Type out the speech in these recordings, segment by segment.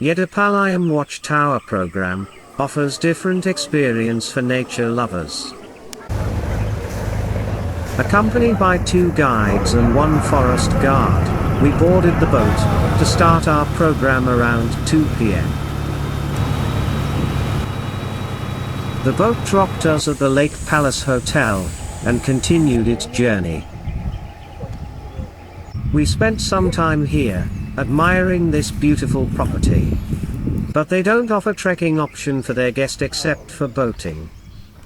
Edapalayam watchtower program offers different experience for nature lovers. Accompanied by 2 guides and 1 forest guard, we boarded the boat to start our program around 2 p.m. The boat dropped us at the Lake Palace Hotel and continued its journey. We spent some time here, admiring this beautiful property. But they don't offer trekking option for their guest except for boating.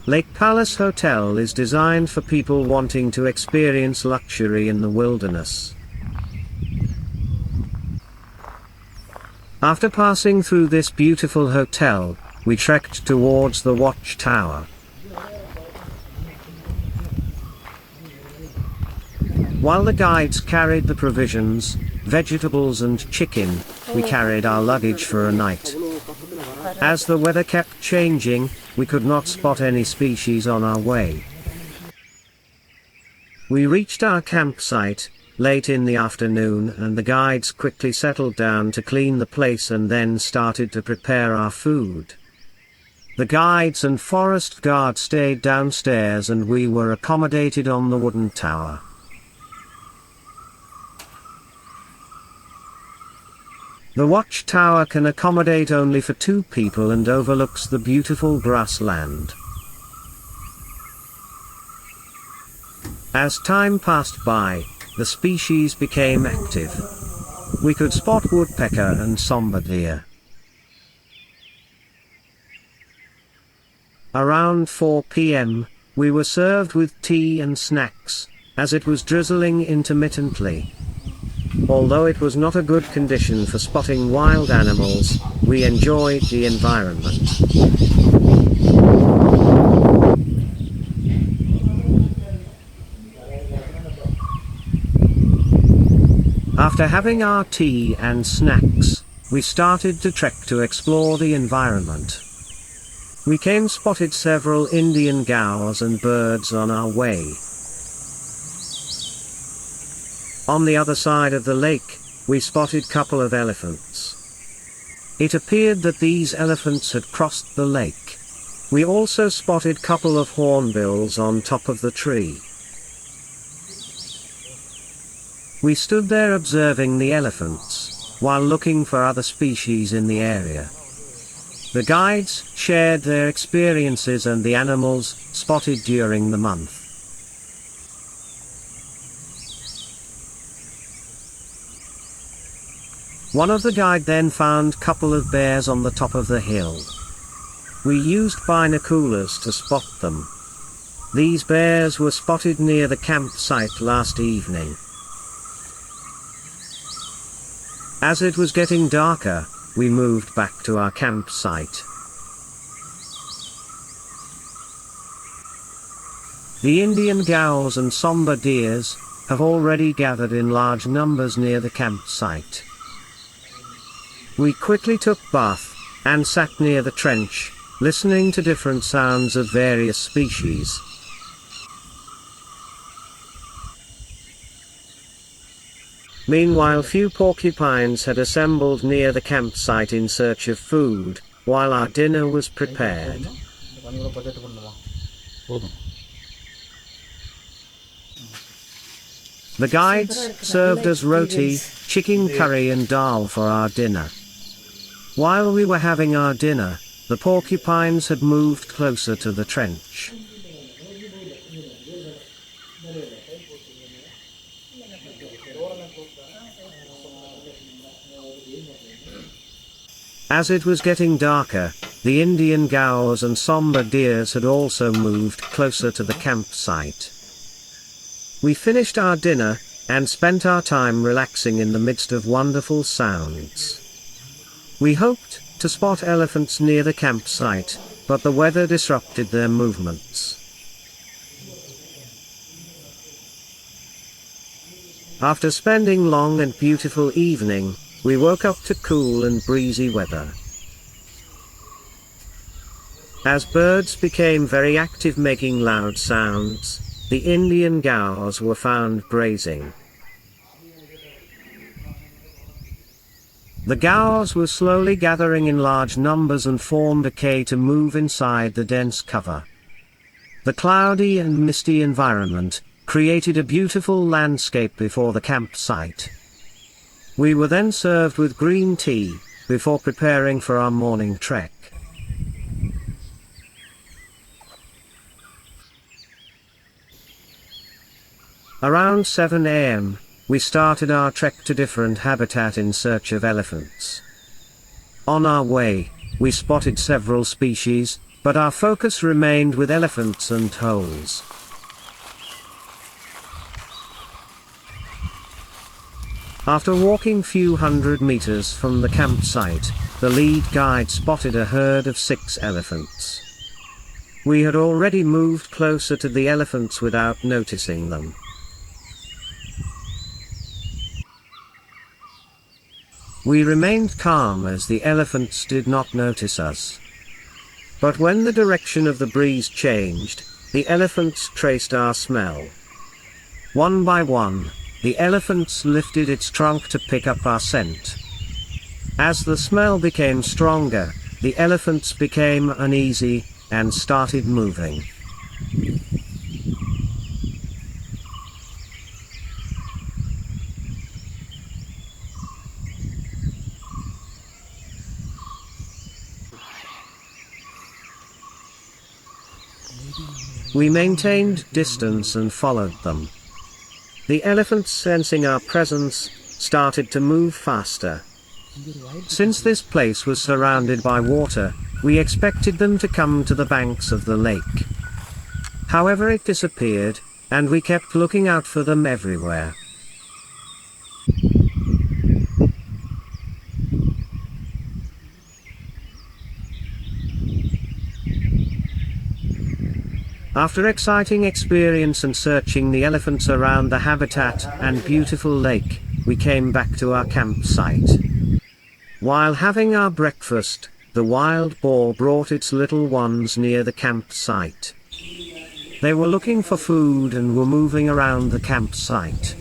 Lake Palace Hotel is designed for people wanting to experience luxury in the wilderness. After passing through this beautiful hotel, we trekked towards the watchtower. While the guides carried the provisions, vegetables and chicken, we carried our luggage for a night. As the weather kept changing, we could not spot any species on our way. We reached our campsite late in the afternoon, and the guides quickly settled down to clean the place and then started to prepare our food. The guides and forest guard stayed downstairs and we were accommodated on the wooden tower. The watchtower can accommodate only for 2 people and overlooks the beautiful grassland. As time passed by, the species became active. We could spot woodpecker and somber deer. Around 4 p.m., we were served with tea and snacks, as it was drizzling intermittently. Although it was not a good condition for spotting wild animals, we enjoyed the environment. After having our tea and snacks, we started to trek to explore the environment. We came spotted several Indian gaurs and birds on our way. On the other side of the lake, we spotted couple of elephants. It appeared that these elephants had crossed the lake. We also spotted couple of hornbills on top of the tree. We stood there observing the elephants, while looking for other species in the area. The guides shared their experiences and the animals spotted during the month. One of the guide then found couple of bears on the top of the hill. We used binoculars to spot them. These bears were spotted near the campsite last evening. As it was getting darker, we moved back to our campsite. The Indian gaurs and somber deers have already gathered in large numbers near the campsite. We quickly took bath, and sat near the trench, listening to different sounds of various species. Meanwhile, few porcupines had assembled near the campsite in search of food, while our dinner was prepared. The guides served us roti, chicken curry and dal for our dinner. While we were having our dinner, the porcupines had moved closer to the trench. As it was getting darker, the Indian gaurs and somber deers had also moved closer to the campsite. We finished our dinner, and spent our time relaxing in the midst of wonderful sounds. We hoped to spot elephants near the campsite, but the weather disrupted their movements. After spending long and beautiful evening, we woke up to cool and breezy weather. As birds became very active making loud sounds, the Indian gaurs were found grazing. The Gaos were slowly gathering in large numbers and formed a K to move inside the dense cover. The cloudy and misty environment created a beautiful landscape before the campsite. We were then served with green tea before preparing for our morning trek. Around 7 a.m., we started our trek to different habitat in search of elephants. On our way, we spotted several species, but our focus remained with elephants and holes. After walking few hundred meters from the campsite, the lead guide spotted a herd of 6 elephants. We had already moved closer to the elephants without noticing them. We remained calm as the elephants did not notice us. But when the direction of the breeze changed, the elephants traced our smell. One by one, the elephants lifted its trunk to pick up our scent. As the smell became stronger, the elephants became uneasy and started moving. We maintained distance and followed them. The elephants, sensing our presence, started to move faster. Since this place was surrounded by water, we expected them to come to the banks of the lake. However, it disappeared, and we kept looking out for them everywhere. After exciting experience and searching the elephants around the habitat and beautiful lake, we came back to our campsite. While having our breakfast, the wild boar brought its little ones near the campsite. They were looking for food and were moving around the campsite.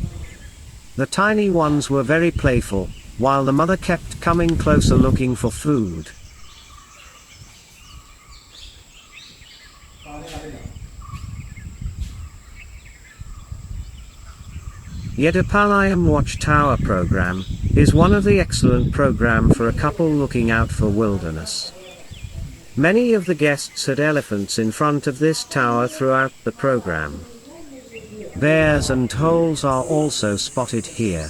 The tiny ones were very playful, while the mother kept coming closer looking for food. Edapalayam Watchtower program is one of the excellent program for a couple looking out for wilderness. Many of the guests had elephants in front of this tower throughout the program. Bears and holes are also spotted here.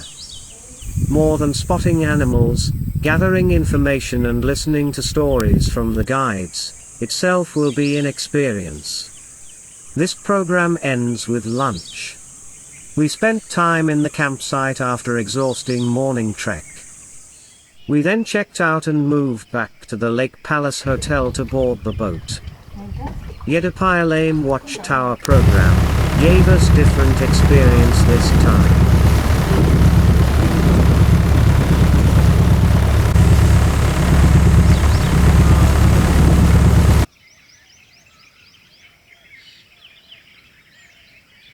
More than spotting animals, gathering information and listening to stories from the guides itself will be an experience. This program ends with lunch. We spent time in the campsite after exhausting morning trek. We then checked out and moved back to the Lake Palace Hotel to board the boat. Edapalayam Watchtower program gave us different experience this time.